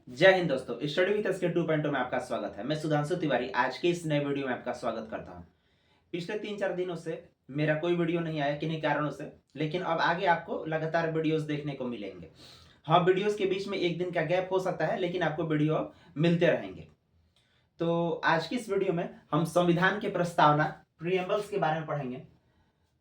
जय हिंद दोस्तों, study with SK 2.0 में आपका स्वागत है। मैं सुधांशु तिवारी आज के इस नए वीडियो में आपका स्वागत करता हूं। पिछले 3-4 दिनों से मेरा कोई वीडियो नहीं आया किन्हीं कारणों से, लेकिन अब आगे आपको लगातार वीडियोस देखने को मिलेंगे। हाँ, वीडियोस के बीच में एक दिन का गैप हो सकता है, लेकिन आपको वीडियो मिलते रहेंगे। तो आज की इस वीडियो में हम संविधान के प्रस्तावना प्रीएम्बल्स के बारे में पढ़ेंगे।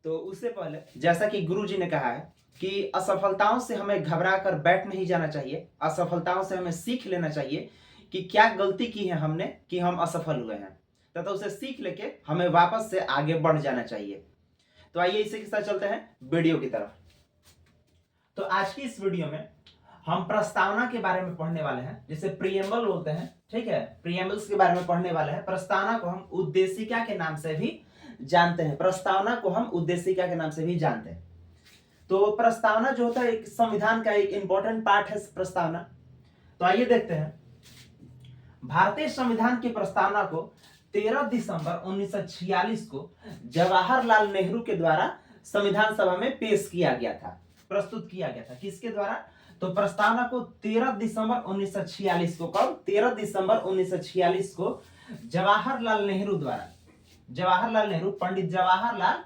तो उससे पहले जैसा कि गुरुजी ने कहा है कि असफलताओं से हमें घबरा कर बैठ नहीं जाना चाहिए, असफलताओं से हमें सीख लेना चाहिए कि क्या गलती की है हमने कि हम असफल हुए हैं, तथा उसे सीख लेके हमें वापस से आगे बढ़ जाना चाहिए। तो आइए इसी के साथ चलते हैं वीडियो की तरफ। तो आज की इस वीडियो में हम प्रस्तावना के बारे में पढ़ने वाले हैं, जिसे प्रीएम्बल बोलते हैं। ठीक है, प्रीएम्बल्स के बारे में पढ़ने वाले हैं। प्रस्तावना को हम उद्देशिका के नाम से भी जानते हैं। प्रस्तावना को हम उद्देशिका के नाम से भी जानते हैं। तो प्रस्तावना जो होता है एक संविधान का एक इंपॉर्टेंट पार्ट है प्रस्तावना। तो आइए देखते हैं। भारतीय संविधान की प्रस्तावना को 13 दिसंबर 1946 को जवाहरलाल नेहरू के द्वारा संविधान सभा में पेश किया गया था, प्रस्तुत किया गया था। किसके द्वारा? तो प्रस्तावना को 13 दिसंबर 1946 को, कब? 13 दिसंबर 1946 को जवाहरलाल नेहरू द्वारा, जवाहरलाल नेहरू, पंडित जवाहरलाल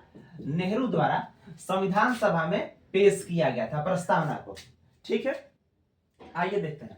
नेहरू द्वारा संविधान सभा में पेश किया गया था प्रस्तावना को। ठीक है, आइए देखते हैं।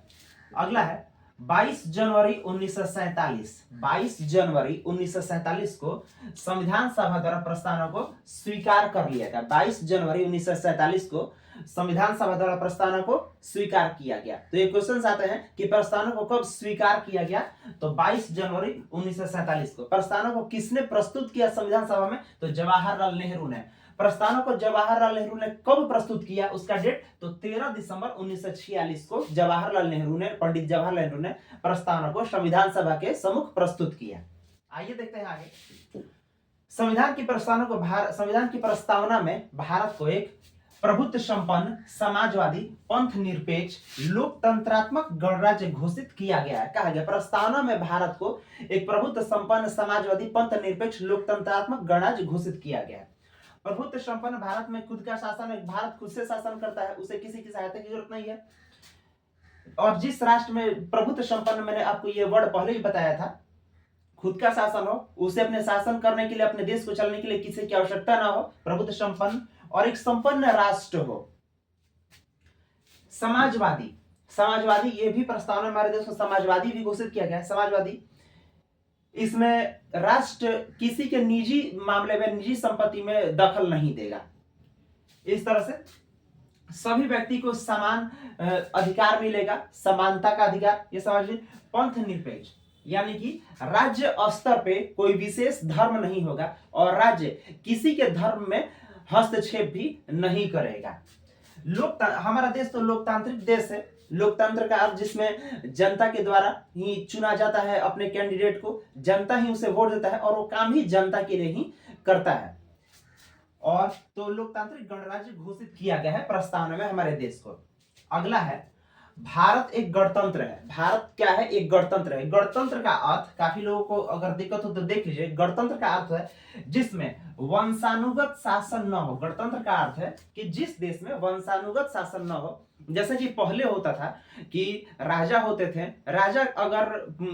अगला है 22 जनवरी 1947। 22 जनवरी 1947 को संविधान सभा द्वारा प्रस्तावना को स्वीकार कर लिया गया। 22 जनवरी 1947 को संविधान सभा द्वारा प्रस्तावना को स्वीकार किया गया। तो ये क्वेश्चन आते हैं कि प्रस्तावना को कब स्वीकार किया गया? तो 22 जनवरी 1947 को। प्रस्तावना को किसने प्रस्तुत किया संविधान सभा में? तो जवाहरलाल नेहरू ने। प्रस्तावना को जवाहरलाल नेहरू ने कब प्रस्तुत किया, उसका डेट? तो 13 दिसंबर 1946 को जवाहरलाल नेहरू ने, पंडित जवाहरलाल नेहरू ने प्रस्तावना को संविधान सभा के सम्मुख प्रस्तुत किया। आइए देखते हैं आगे। संविधान की प्रस्तावना को संविधान की प्रस्तावना में भारत को एक प्रभुत्व संपन्न, समाजवादी, पंथ निरपेक्ष, लोकतंत्रात्मक गणराज्य घोषित किया गया है। कहा गया प्रस्तावना में भारत को एक प्रभुत्व संपन्न, समाजवादी, पंथ निरपेक्ष, लोकतंत्रात्मक गणराज्य घोषित किया गया है। प्रभुत्व संपन्न, भारत में खुद का शासन है, भारत खुद से शासन करता है, उसे किसी की सहायता की जरूरत नहीं है। और जिस राष्ट्र में प्रभुत्व संपन्न, मैंने आपको ये वर्ड पहले ही बताया था, खुद का शासन हो, उसे अपने शासन करने के लिए, अपने देश को चलने के लिए किसी की आवश्यकता ना हो, प्रभुत्व संपन्न, और एक संपन्न राष्ट्र हो। समाजवादी, समाजवादी, ये भी प्रस्तावना में हमारे देश को समाजवादी भी घोषित किया गया है। समाजवादी, इसमें राष्ट्र किसी के निजी मामले में, निजी संपत्ति में दखल नहीं देगा। इस तरह से सभी व्यक्ति को समान अधिकार मिलेगा, समानता का अधिकार। ये समझिए। पंथ निरपेक्ष, यानी कि राज्य स्तर पे कोई विशेष धर्म नहीं होगा और राज्य किसी के धर्म में हस्तक्षेप भी नहीं करेगा। हमारा देश तो लोकतांत्रिक देश है। लोकतंत्र का अर्थ जिसमें जनता के द्वारा ही चुना जाता है अपने कैंडिडेट को, जनता ही उसे वोट देता है और वो काम ही जनता के लिए ही करता है। और तो लोकतांत्रिक गणराज्य घोषित किया गया है प्रस्तावना में हमारे देश को। अगला है भारत एक गणतंत्र है। भारत क्या है? एक गणतंत्र है। गणतंत्र का अर्थ, काफी लोगों को अगर दिक्कत हो तो देख लीजिए। गणतंत्र का अर्थ है जिसमें वंशानुगत शासन न हो। गणतंत्र का अर्थ है कि जिस देश में वंशानुगत शासन न हो। जैसे कि पहले होता था कि राजा होते थे, राजा अगर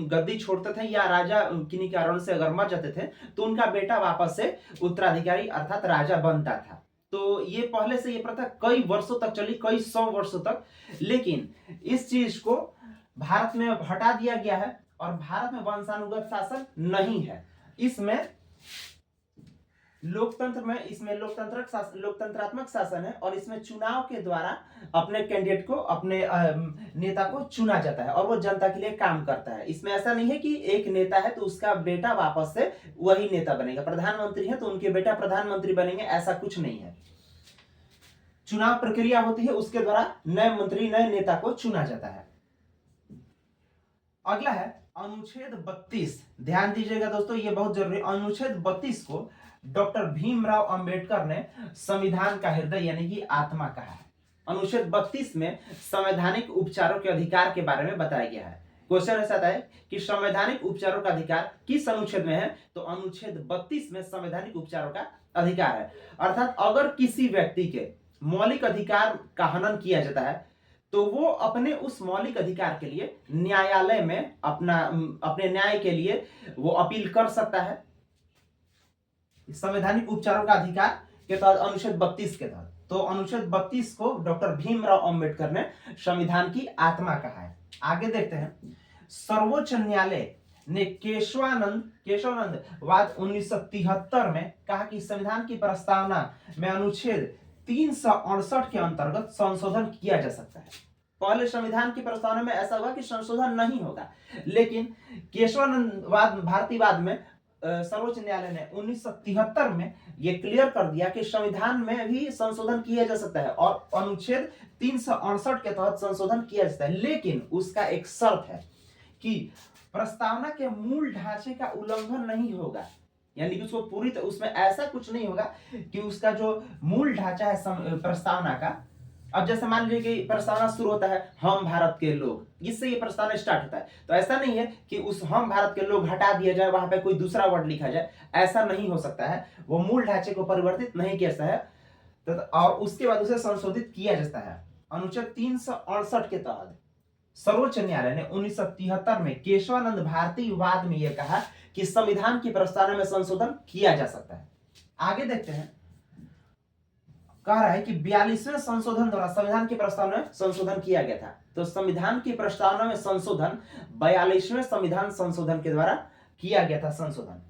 गद्दी छोड़ते थे या राजा किन्हीं कारणों से अगर मर जाते थे तो उनका बेटा वापस से उत्तराधिकारी अर्थात राजा बनता था। तो ये पहले से ये प्रथा कई वर्षों तक चली, कई 100 वर्षों तक। लेकिन इस चीज को भारत में हटा दिया गया है और भारत में वंशानुगत शासन नहीं है। इसमें लोकतंत्र में, इसमें लोकतंत्रात्मक शासन है और इसमें चुनाव के द्वारा अपने कैंडिडेट को, अपने नेता को चुना जाता है और वो जनता के लिए काम करता है। इसमें ऐसा नहीं है कि एक नेता है तो उसका बेटा वापस से वही नेता बनेगा। प्रधानमंत्री है तो उनके बेटा प्रधानमंत्री बनेंगे, ऐसा कुछ नहीं है। चुनाव प्रक्रिया होती है, उसके द्वारा नए मंत्री, नए नेता को चुना जाता है। अगला है अनुच्छेद 32। ध्यान दीजिएगा दोस्तों, ये बहुत जरूरी है। अनुच्छेद 32 को डॉक्टर भीमराव अंबेडकर ने संविधान का हृदय यानी कि आत्मा कहा है। अनुच्छेद 32 में संवैधानिक उपचारों के अधिकार के बारे में बताया गया है। क्वेश्चन ऐसा आता है कि संवैधानिक उपचारों का अधिकार किस अनुच्छेद में है? तो अनुच्छेद 32 में संवैधानिक उपचारों का अधिकार है। अर्थात अगर किसी व्यक्ति के मौलिक अधिकार का हनन किया जाता है तो वो अपने उस मौलिक अधिकार के लिए न्यायालय में अपने न्याय के लिए वो अपील कर सकता है संवैधानिक उपचारों का अधिकार के तहत अनुच्छेद 32 के तहत। तो अनुच्छेद 32 को डॉक्टर भीमराव अंबेडकर ने संविधान की आत्मा कहा है। आगे देखते हैं, सर्वोच्च न्यायालय ने केशवानंद वाद 1973 में कहा कि संविधान की प्रस्तावना में अनुच्छेद 368 के अंतर्गत संशोधन किया जा सकता है। पहले संविधान की प्रस्तावना में ऐसा हुआ कि संशोधन नहीं होगा, लेकिन केशवानंद भारतीयवाद में सर्वोच्च न्यायालय ने 1973 में यह क्लियर कर दिया कि संविधान में भी संशोधन किया जा सकता है और अनुच्छेद 368 के तहत संशोधन किया जा सकता है, लेकिन उसका एक शर्त है कि प्रस्तावना के मूल ढांचे का उल्लंघन नहीं होगा, यानी कि उसको पूरी तरह उसमें ऐसा कुछ नहीं होगा कि उसका जो मूल ढांचा है प्रस्तावना का, अब जैसे मान लीजिए कि प्रस्तावना शुरू होता है हम भारत के लोग, इससे ये प्रस्तावना स्टार्ट होता है, तो ऐसा नहीं है कि उस हम भारत के लोग हटा दिया जाए, वहां पे कोई दूसरा वर्ड लिखा जाए, ऐसा नहीं हो सकता है। वो मूल ढांचे को परिवर्तित नहीं किया जाता है, तो और उसके बाद उसे संशोधित किया जाता है। अनुच्छेद 368 के तहत सर्वोच्च न्यायालय ने 1973 में केशवानंद भारतीयवाद में यह कहा कि संविधान की प्रस्तावना में संशोधन किया जा सकता है। आगे देखते हैं, कह रहा है कि 42वें संशोधन द्वारा संविधान की प्रस्तावना में संशोधन किया गया था। तो संविधान की प्रस्तावना में संशोधन 42वें संविधान संशोधन के द्वारा किया गया था संशोधन।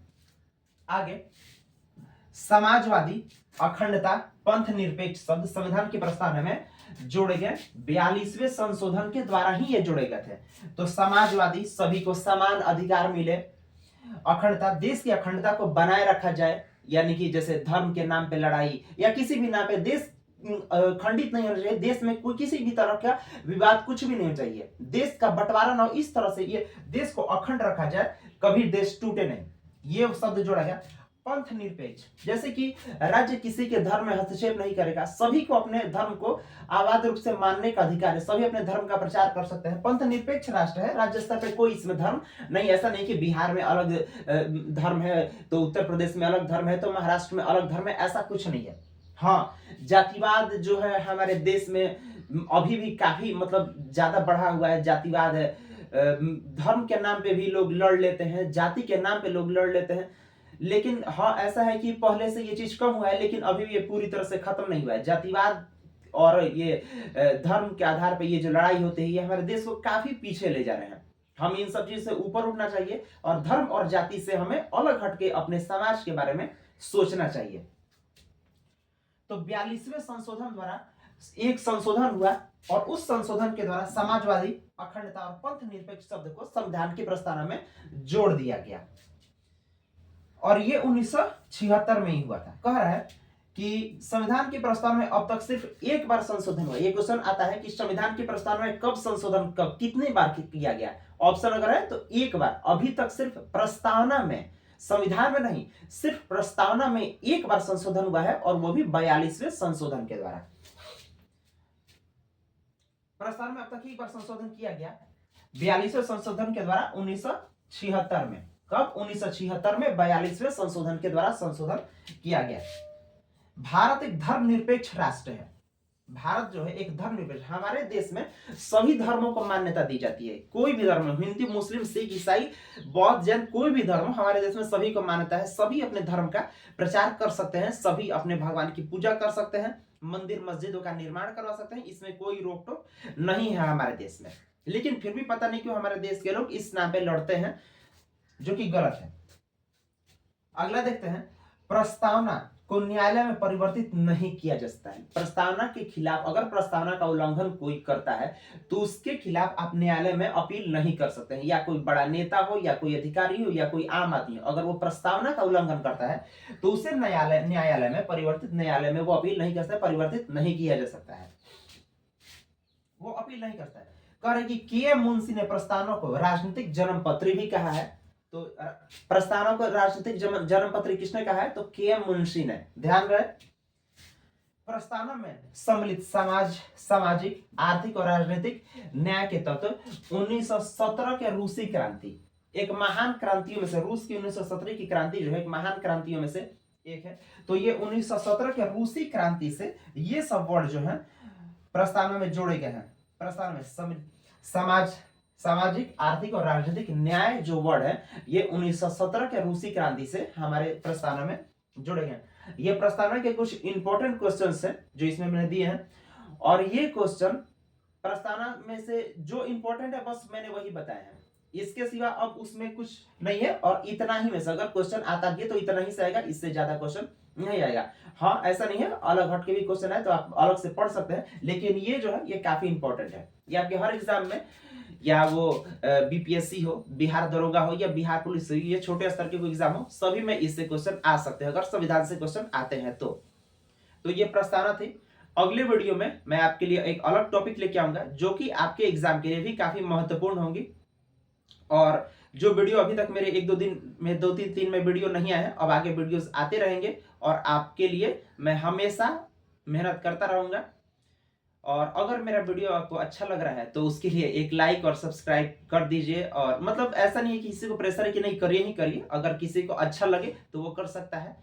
आगे, समाजवादी, अखंडता, पंथ निरपेक्ष शब्द संविधान की प्रस्तावना में जोड़े गए 42वें संशोधन के द्वारा ही ये जोड़े गए थे। तो समाजवादी, सभी को समान अधिकार मिले, अखंडता, देश की अखंडता को बनाए रखा जाए, यानी कि जैसे धर्म के नाम पे लड़ाई या किसी भी नाम पे देश खंडित नहीं होना चाहिए, देश में कोई किसी भी तरह का विवाद कुछ भी नहीं होना चाहिए, देश का बंटवारा ना हो, इस तरह से ये देश को अखंड रखा जाए, कभी देश टूटे नहीं, ये शब्द जोड़ा गया। पंथ निरपेक्ष, जैसे कि राज्य किसी के धर्म में हस्तक्षेप नहीं करेगा, सभी को अपने धर्म को अबाध रूप से मानने का अधिकार है, सभी अपने धर्म का प्रचार कर सकते हैं। पंथ निरपेक्ष राष्ट्र है, राज्य स्तर पे कोई इसमें धर्म नहीं, ऐसा नहीं कि बिहार में अलग धर्म है तो उत्तर प्रदेश में अलग धर्म है तो महाराष्ट्र में अलग धर्म है, ऐसा कुछ नहीं है। हाँ, जातिवाद जो है हमारे देश में अभी भी काफी मतलब ज्यादा बढ़ा हुआ है, जातिवाद है, धर्म के नाम पे भी लोग लड़ लेते हैं, जाति के नाम पे लोग लड़ लेते हैं, लेकिन हाँ ऐसा है कि पहले से ये चीज कम हुआ है, लेकिन अभी भी ये पूरी तरह से खत्म नहीं हुआ है। जातिवाद और ये धर्म के आधार पर ये जो लड़ाई होती है, ये हमारे देश को काफी पीछे ले जा रहे हैं। हम इन सब चीज से ऊपर उठना चाहिए और धर्म और जाति से हमें अलग हटके अपने समाज के बारे में सोचना चाहिए। तो 42वें संशोधन द्वारा एक संशोधन हुआ और उस संशोधन के द्वारा समाजवादी, अखंडता और पंथ निरपेक्ष शब्द को संविधान की प्रस्तावना में जोड़ दिया गया और ये 1976 में ही हुआ था। कह रहा है कि संविधान की प्रस्तावना में अब तक सिर्फ एक बार संशोधन हुआ। ये क्वेश्चन आता है कि संविधान की प्रस्तावना में कब संशोधन, कब, कितनी बार किया गया। ऑप्शन अगर है तो एक बार। अभी तक सिर्फ प्रस्तावना में, संविधान में नहीं, सिर्फ प्रस्तावना में एक बार संशोधन हुआ है और वो भी 42वें संशोधन के द्वारा। प्रस्तावना में अब तक एक बार संशोधन किया गया 42वें संशोधन के द्वारा 1976 में। कब? 1976 में 42वें संशोधन के द्वारा संशोधन किया गया। भारत एक धर्मनिरपेक्ष राष्ट्र है। भारत जो है एक धर्मनिरपेक्ष, हमारे देश में सभी धर्मों को मान्यता दी जाती है। कोई भी धर्म, हिंदू, मुस्लिम, सिख, ईसाई, बौद्ध, जैन, कोई भी धर्म हमारे देश में सभी को मान्यता है। सभी अपने धर्म का प्रचार कर सकते हैं, सभी अपने भगवान की पूजा कर सकते हैं, मंदिर मस्जिदों का निर्माण करवा सकते हैं, इसमें कोई रोक टोक नहीं है हमारे देश में। लेकिन फिर भी पता नहीं क्यों हमारे देश के लोग इस नाम पे लड़ते हैं, जो कि गलत है। अगला देखते हैं, प्रस्तावना को न्यायालय में परिवर्तित नहीं किया जा सकता है। प्रस्तावना के खिलाफ, अगर प्रस्तावना का उल्लंघन कोई करता है तो उसके खिलाफ आप न्यायालय में अपील नहीं कर सकते हैं। या कोई बड़ा नेता हो, या कोई अधिकारी हो, या कोई आम आदमी हो, अगर वो प्रस्तावना का उल्लंघन करता है तो उसे न्यायालय में, परिवर्तित न्यायालय में वो अपील नहीं कर सकता, परिवर्तित नहीं किया जा सकता है, वो अपील नहीं करता है। कह रहे कि के.एम. मुंशी ने प्रस्तावना को राजनीतिक जन्म पत्री भी कहा है। तो प्रस्तावना को राजनीतिक जन्म पत्री किसने कहा है? तो के.एम. मुंशी ने। ध्यान रहे, प्रस्तावना में सम्मिलित सामाजिक, आर्थिक और राजनीतिक न्याय के तत्व 1917 के रूसी क्रांति, एक महान क्रांतियों में से, रूस की 1917 की क्रांति जो है एक महान क्रांतियों में से एक है। तो ये 1917 के रूसी क्रांति से ये सब वर्ड जो है प्रस्तावना में जोड़े गए हैं। प्रस्तावना में समाज सामाजिक आर्थिक और राजनीतिक न्याय जो वर्ड है ये 1917 के रूसी क्रांति से हमारे प्रस्तावना में जुड़े गए। ये प्रस्तावना के कुछ इंपॉर्टेंट क्वेश्चंस हैं जो इसमें मैंने दिए हैं, और ये क्वेश्चन प्रस्तावना में से जो इंपॉर्टेंट है बस मैंने वही बताया है, इसके सिवा अब उसमें कुछ नहीं है। और इतना ही में से अगर क्वेश्चन आता भी है तो इतना ही से आएगा, इससे ज्यादा क्वेश्चन नहीं आएगा। हाँ ऐसा नहीं है, अलग हट के भी क्वेश्चन है तो आप अलग से पढ़ सकते हैं, लेकिन ये जो है ये काफी इंपॉर्टेंट है। ये आपके हर एग्जाम में, या वो बीपीएससी हो, बिहार दरोगा हो, या बिहार पुलिस हो, ये छोटे स्तर के कोई एग्जाम हो, सभी में इससे क्वेश्चन आ सकते हैं अगर संविधान से क्वेश्चन आते हैं तो ये प्रस्तावना थी। अगले वीडियो में मैं आपके लिए एक अलग टॉपिक लेके आऊंगा जो कि आपके एग्जाम के लिए भी काफी महत्वपूर्ण होंगी। और जो वीडियो अभी तक मेरे एक दो दिन में 2-3 में वीडियो नहीं आए हैं, अब आगे वीडियोस आते रहेंगे और आपके लिए मैं हमेशा मेहनत करता रहूंगा। और अगर मेरा वीडियो आपको अच्छा लग रहा है तो उसके लिए एक लाइक और सब्सक्राइब कर दीजिए। और मतलब ऐसा नहीं है कि किसी को प्रेशर है कि नहीं करिए ही करिए, अगर किसी को अच्छा लगे तो वो कर सकता है।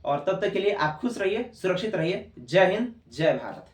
और तब तक के लिए आप खुश रहिए, सुरक्षित रहिए। जय हिंद, जय भारत।